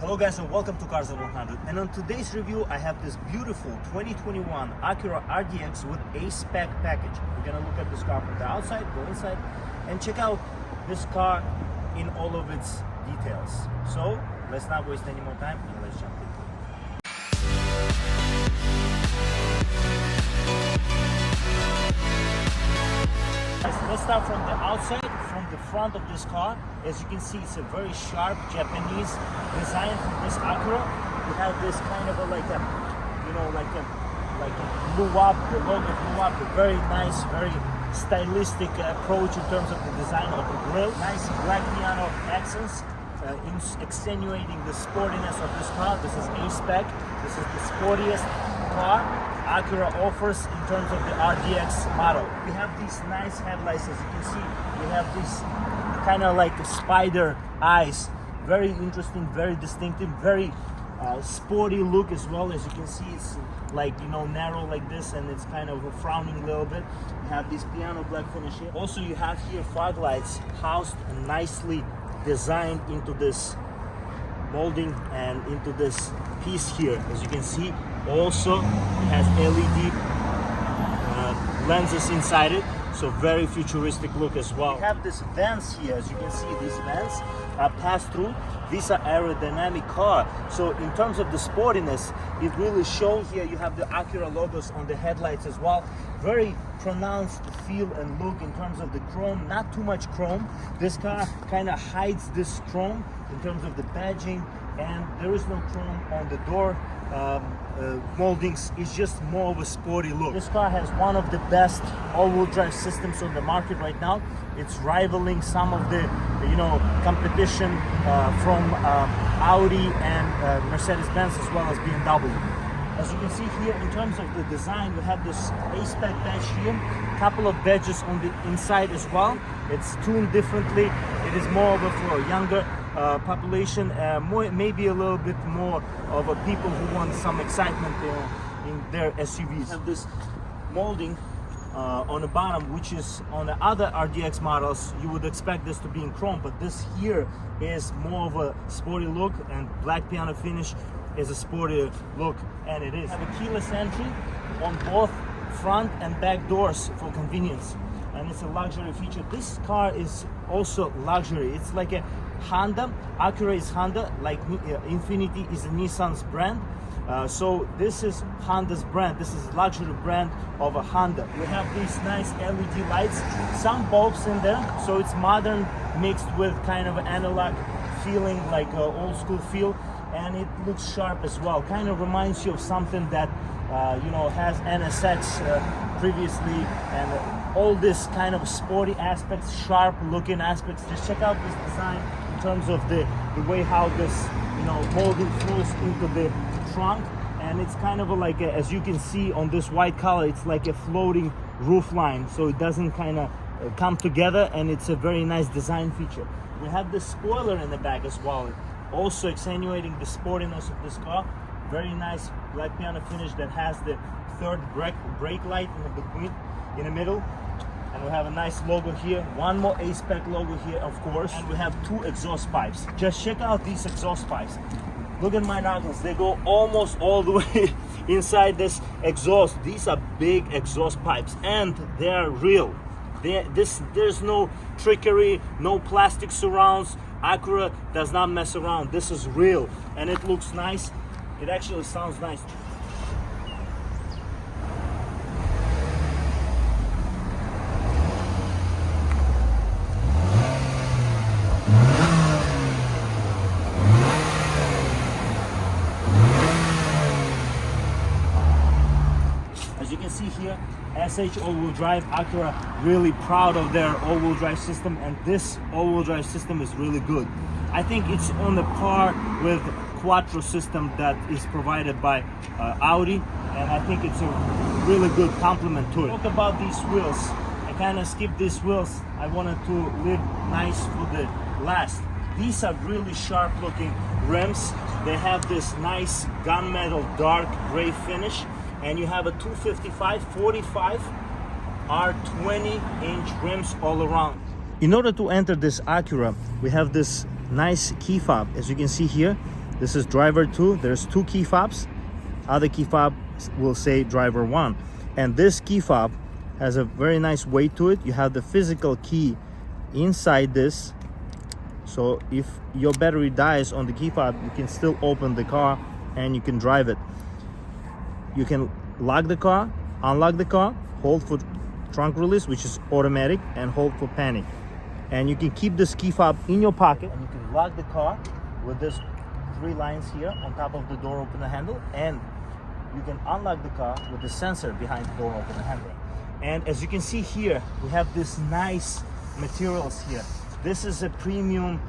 Hello guys and welcome to Cars at 100, and on today's review I have this beautiful 2021 ACURA RDX with A-Spec package. We're gonna look at this car from the outside, go inside and check out this car in all of its details. So let's not waste any more time and let's jump in. Let's start from the outside, from the front of this car. As you can see, it's a very sharp Japanese design from this ACURA. We have this kind of like a blew up, the logo blew up, a very nice, very stylistic approach in terms of the design of the grille. Nice black piano accents, accentuating the sportiness of this car. This is A-Spec. This is the sportiest car ACURA offers in terms of the RDX model. We have these nice headlights, as you can see. We have these kind of like spider eyes. Very interesting, very distinctive, very sporty look as well. As you can see, it's like, narrow like this, and it's kind of frowning a little bit. You have this piano black finish here. Also, you have here fog lights housed and nicely designed into this molding and into this piece here. As you can see, also it has LED lenses inside it, so very futuristic look as well. We have these vents here. As you can see, these vents pass through. These are aerodynamic car, so in terms of the sportiness, it really shows here. You have the ACURA logos on the headlights as well. Very pronounced feel and look in terms of the chrome. Not too much chrome. This car kind of hides this chrome in terms of the badging, and there is no chrome on the door moldings. It's just more of a sporty look. This car has one of the best all-wheel drive systems on the market right now. It's rivaling some of the competition from Audi and Mercedes-Benz, as well as BMW. As you can see here, in terms of the design, we have this A-Spec badge here, couple of badges on the inside as well. It's tuned differently. It is more of a for a younger population, maybe a little bit more of a people who want some excitement in their SUVs. We have this molding on the bottom, which is on the other RDX models you would expect this to be in chrome, but this here is more of a sporty look, and black piano finish is a sporty look, and it is. We have a keyless entry on both front and back doors for convenience, and it's a luxury feature. This car is also luxury. It's like a Honda. ACURA is Honda, like Infiniti is a Nissan's brand. So this is Honda's brand. This is luxury brand of a Honda. We have these nice LED lights, some bulbs in there, so it's modern mixed with kind of analog feeling, like old school feel, and it looks sharp as well. Kind of reminds you of something that has NSX previously, and all this kind of sporty aspects, sharp looking aspects. Just check out this design in terms of the way how this molding flows into the trunk, and it's kind of like as you can see on this white color, it's like a floating roof line, so it doesn't kind of come together, and it's a very nice design feature. We have the spoiler in the back as well, also accentuating the sportiness of this car. Very nice black piano finish that has the third brake light in the middle. And we have a nice logo here, one more A-Spec logo here, of course, and we have two exhaust pipes. Just check out these exhaust pipes. Look at my knuckles, they go almost all the way inside this exhaust. These are big exhaust pipes, and they are real. There's no trickery, no plastic surrounds. ACURA does not mess around. This is real, and it looks nice. It actually sounds nice. As you can see here, SH all-wheel drive. ACURA really proud of their all-wheel drive system, and this all-wheel drive system is really good. I think it's on the par with Quattro system that is provided by Audi, and I think it's a really good complement to it. Talk about these wheels. I kind of skipped these wheels. I wanted to leave nice for the last. These are really sharp looking rims. They have this nice gunmetal dark gray finish, and you have a 255/45 are 20-inch rims all around. In order to enter this ACURA, we have this nice key fob. As you can see here, This is driver 2. There's 2 key fobs. Other key fob will say driver 1. And this key fob has a very nice weight to it. You have the physical key inside this. So if your battery dies on the key fob, you can still open the car and you can drive it. You can lock the car, unlock the car, hold for trunk release, which is automatic, and hold for panic. And you can keep this key fob in your pocket, and you can lock the car with this 3 lines here on top of the door opener handle, and you can unlock the car with the sensor behind the door opener handle. And as you can see here, we have this nice materials here. This is a premium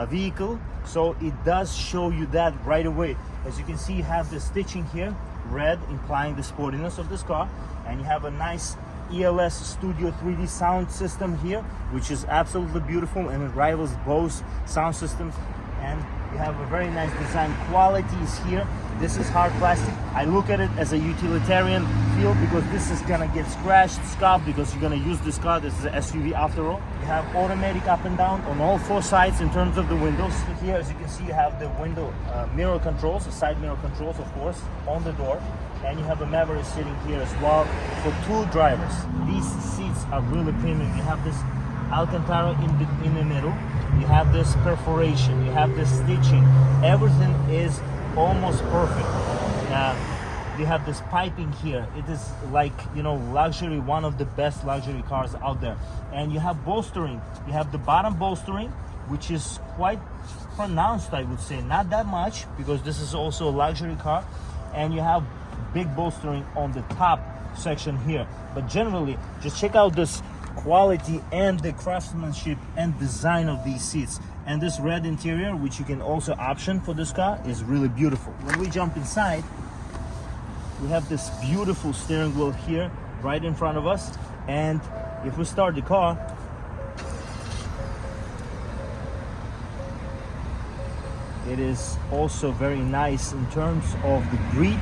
vehicle, so it does show you that right away. As you can see, you have the stitching here, red, implying the sportiness of this car, and you have a nice ELS Studio 3D sound system here, which is absolutely beautiful, and it rivals both sound systems. And you have a very nice design qualities here. This is hard plastic. I look at it as a utilitarian feel, because this is gonna get scratched, scuffed, because you're gonna use this car. This is an SUV after all. You have automatic up and down on all 4 sides in terms of the windows. Here, as you can see, you have the window mirror controls, the side mirror controls, of course, on the door. And you have a Maverick sitting here as well for 2 drivers. These seats are really premium. You have this Alcantara in the middle. You have this perforation. You have this stitching. Everything is almost perfect. You have this piping here. It is like, you know, luxury, one of the best luxury cars out there. And you have bolstering. You have the bottom bolstering, which is quite pronounced, I would say. Not that much, because this is also a luxury car. And you have big bolstering on the top section here. But generally, just check out this quality and the craftsmanship and design of these seats. And this red interior, which you can also option for this car, is really beautiful. When we jump inside, we have this beautiful steering wheel here right in front of us. And if we start the car, it is also very nice in terms of the grille.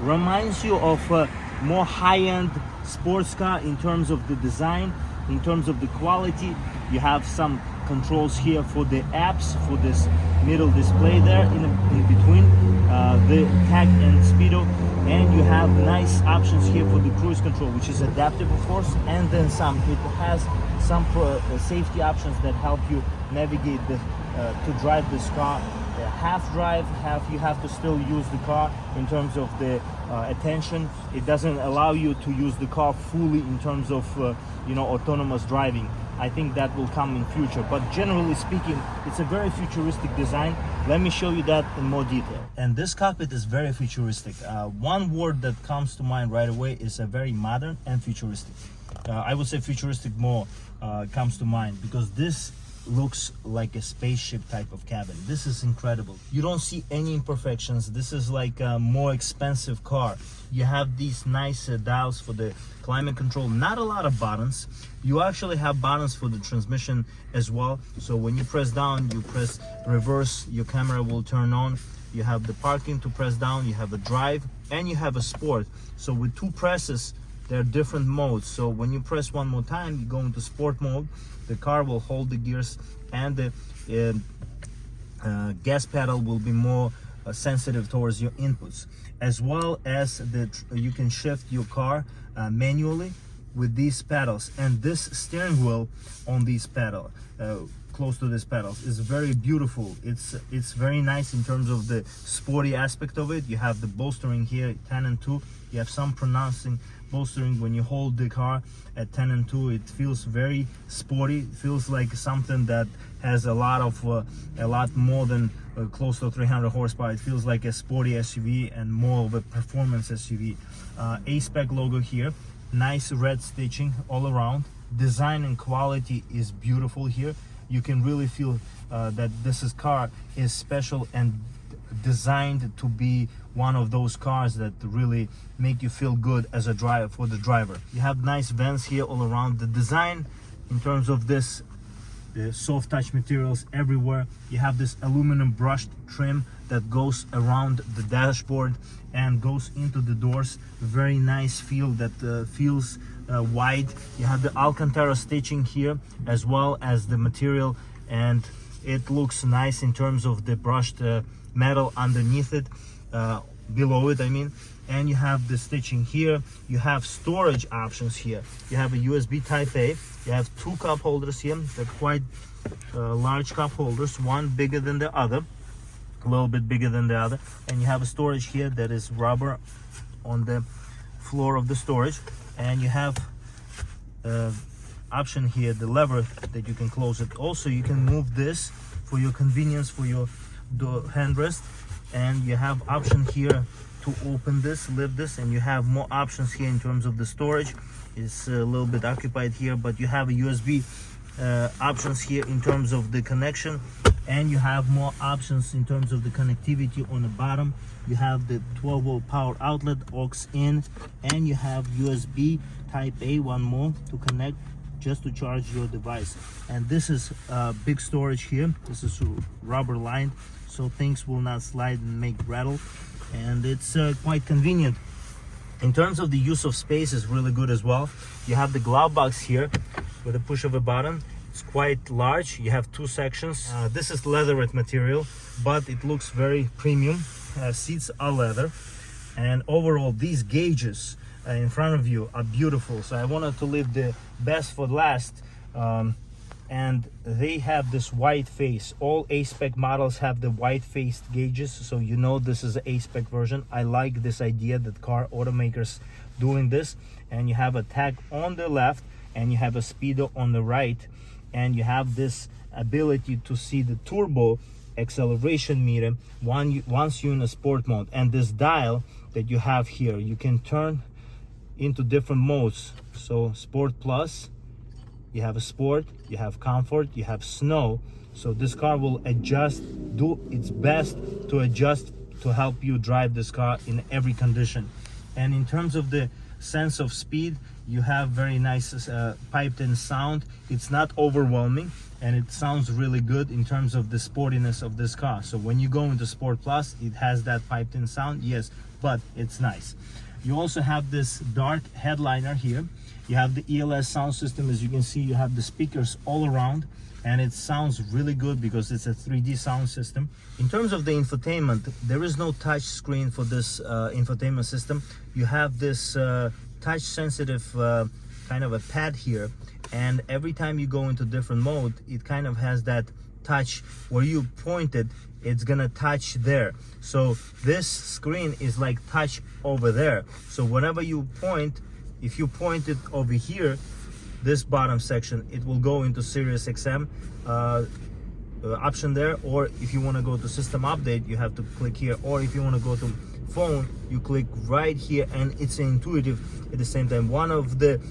Reminds you of a more high-end sports car in terms of the design, in terms of the quality. You have some controls here for the apps, for this middle display there in between the tach and speedo, and you have nice options here for the cruise control, which is adaptive, of course, and then some. It has some safety options that help you navigate to drive this car. Half drive, half you have to still use the car in terms of the attention. It doesn't allow you to use the car fully in terms of you know, autonomous driving. I think that will come in future, but generally speaking, it's a very futuristic design. Let me show you that in more detail. And this cockpit is very futuristic. One word that comes to mind right away is a very modern and futuristic. I would say futuristic more comes to mind, because this looks like a spaceship type of cabin. This is incredible. You don't see any imperfections. This is like a more expensive car. You have these nice dials for the climate control. Not a lot of buttons. You actually have buttons for the transmission as well. So when you press down, you press reverse, your camera will turn on. You have the parking to press down, you have a drive, and you have a sport. So with 2 presses, there are different modes. So when you press one more time, you go into sport mode. The car will hold the gears, and the gas pedal will be more sensitive towards your inputs, as well as you can shift your car manually with these pedals. And this steering wheel on these pedals, close to these pedals, is very beautiful. It's very nice in terms of the sporty aspect of it. You have the bolstering here, 10 and 2. You have some pronouncing bolstering. When you hold the car at 10 and 2, it feels very sporty. It feels like something that has a lot more than close to 300 horsepower. It feels like a sporty SUV and more of a performance SUV. A-Spec logo here, nice red stitching all around. Design and quality is beautiful here. You can really feel that this car is special and designed to be one of those cars that really make you feel good as a driver, for the driver. You have nice vents here all around. The design in terms of this soft touch materials everywhere. You have this aluminum brushed trim that goes around the dashboard and goes into the doors. Very nice feel that feels wide. You have the Alcantara stitching here, as well as the material, and it looks nice in terms of the brushed metal underneath it, below it I mean, and you have the stitching here. You have storage options here. You have a USB Type A. You have two cup holders here. They're quite large cup holders, one bigger than the other, a little bit bigger than the other, and you have a storage here that is rubber on the floor of the storage, and you have option here, the lever that you can close it. Also, you can move this for your convenience, for your handrest, and you have option here to open this, lift this, and you have more options here in terms of the storage. It's a little bit occupied here, but you have a USB options here in terms of the connection, and you have more options in terms of the connectivity on the bottom. You have the 12-volt power outlet, aux in, and you have USB Type A, one more to connect just to charge your device. And this is big storage here. This is rubber lined, so things will not slide and make rattle, and it's quite convenient. In terms of the use of space, is really good as well. You have the glove box here with a push of a button. It's quite large. You have two sections. This is leatherette material, but it looks very premium. Seats are leather, and overall these gauges in front of you are beautiful. So I wanted to leave the best for last, and they have this white face. All A-Spec models have the white faced gauges, so you know this is an A-Spec version. I like this idea that car automakers doing this. And you have a tag on the left, and you have a speedo on the right, and you have this ability to see the turbo acceleration meter once you're in a sport mode. And this dial that you have here, you can turn into different modes. So Sport Plus, you have a sport, you have comfort, you have snow. So this car will adjust, do its best to adjust to help you drive this car in every condition. And in terms of the sense of speed, you have very nice piped in sound. It's not overwhelming, and it sounds really good in terms of the sportiness of this car. So when you go into Sport Plus, it has that piped in sound, yes, but it's nice. You also have this dark headliner here. You have the ELS sound system. As you can see, you have the speakers all around, and it sounds really good because it's a 3D sound system. In terms of the infotainment, there is no touch screen for this infotainment system. You have this touch sensitive kind of a pad here, and every time you go into different mode, it kind of has that touch where you point it, it's gonna touch there. So this screen is like touch over there. So whenever you point, if you point it over here, this bottom section, it will go into Sirius XM option there. Or if you want to go to system update, you have to click here. Or if you want to go to phone, you click right here, and it's intuitive at the same time. One of the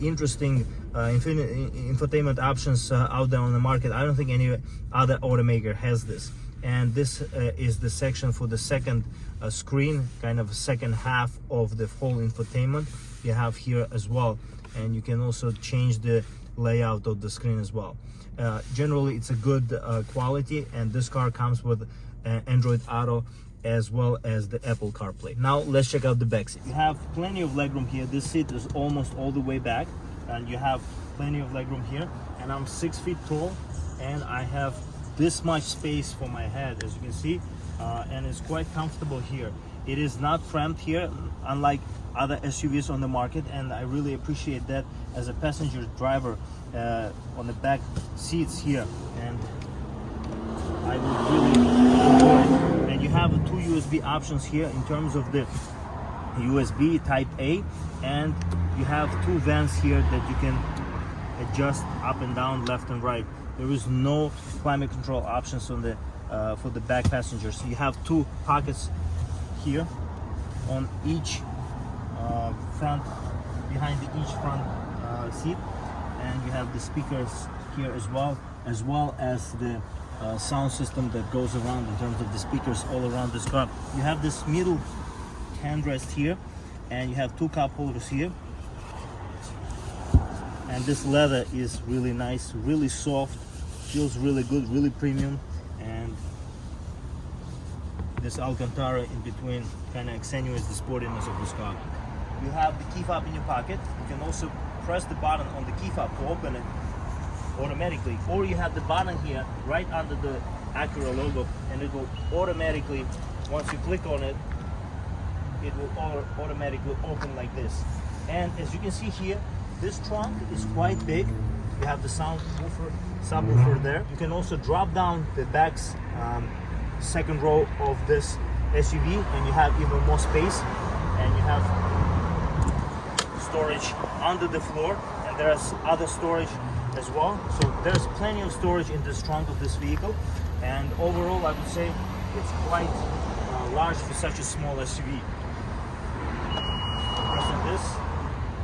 interesting infotainment options out there on the market. I don't think any other automaker has this. And this is the section for the second screen, kind of second half of the whole infotainment. You have here as well, and you can also change the layout of the screen as well. Generally, it's a good quality, and this car comes with Android Auto as well as the Apple CarPlay. Now let's check out the back seat. You have plenty of legroom here. This seat is almost all the way back, and you have plenty of legroom here. And I'm 6 feet tall, and I have this much space for my head, as you can see, and it's quite comfortable here. It is not cramped here, unlike other SUVs on the market, and I really appreciate that as a passenger driver on the back seats here, and I would really enjoy it. And you have two USB options here in terms of the USB Type A, and you have two vents here that you can adjust up and down, left and right. There is no climate control options on the for the back passengers. You have two pockets here on each front, behind each front seat, and you have the speakers here as well as the sound system that goes around in terms of the speakers all around this car. You have this middle handrest here, and you have two cup holders here, and this leather is really nice, really soft, feels really good, really premium, and this Alcantara in between kind of accentuates the sportiness of this car. You have the key fob in your pocket. You can also press the button on the key fob to open it automatically, or you have the button here right under the Acura logo, and it will automatically, once you click on it, it will automatically open like this. And as you can see here, this trunk is quite big. You have the subwoofer there. You can also drop down the back's second row of this SUV, and you have even more space, and you have storage under the floor, and there's other storage as well. So there's plenty of storage in this trunk of this vehicle, and overall I would say it's quite large for such a small SUV. Press on this,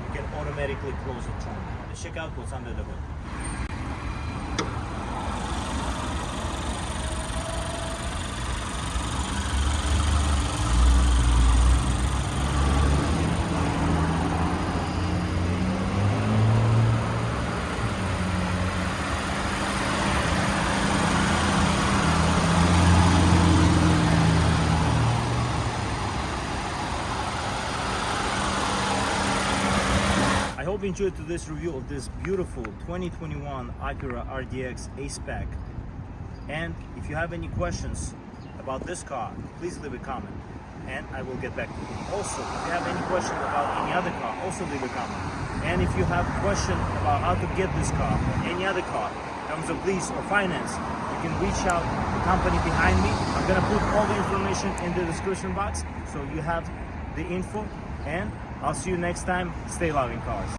you can automatically close the trunk. Let's check out what's under the hood. I hope you enjoyed today's review of this beautiful 2021 ACURA RDX A-Spec. And if you have any questions about this car, please leave a comment and I will get back to you. Also, if you have any question about any other car, also leave a comment. And if you have a question about how to get this car or any other car, in terms of lease or finance, you can reach out to the company behind me. I'm gonna put all the information in the description box so you have the info, and I'll see you next time. Stay loving cars.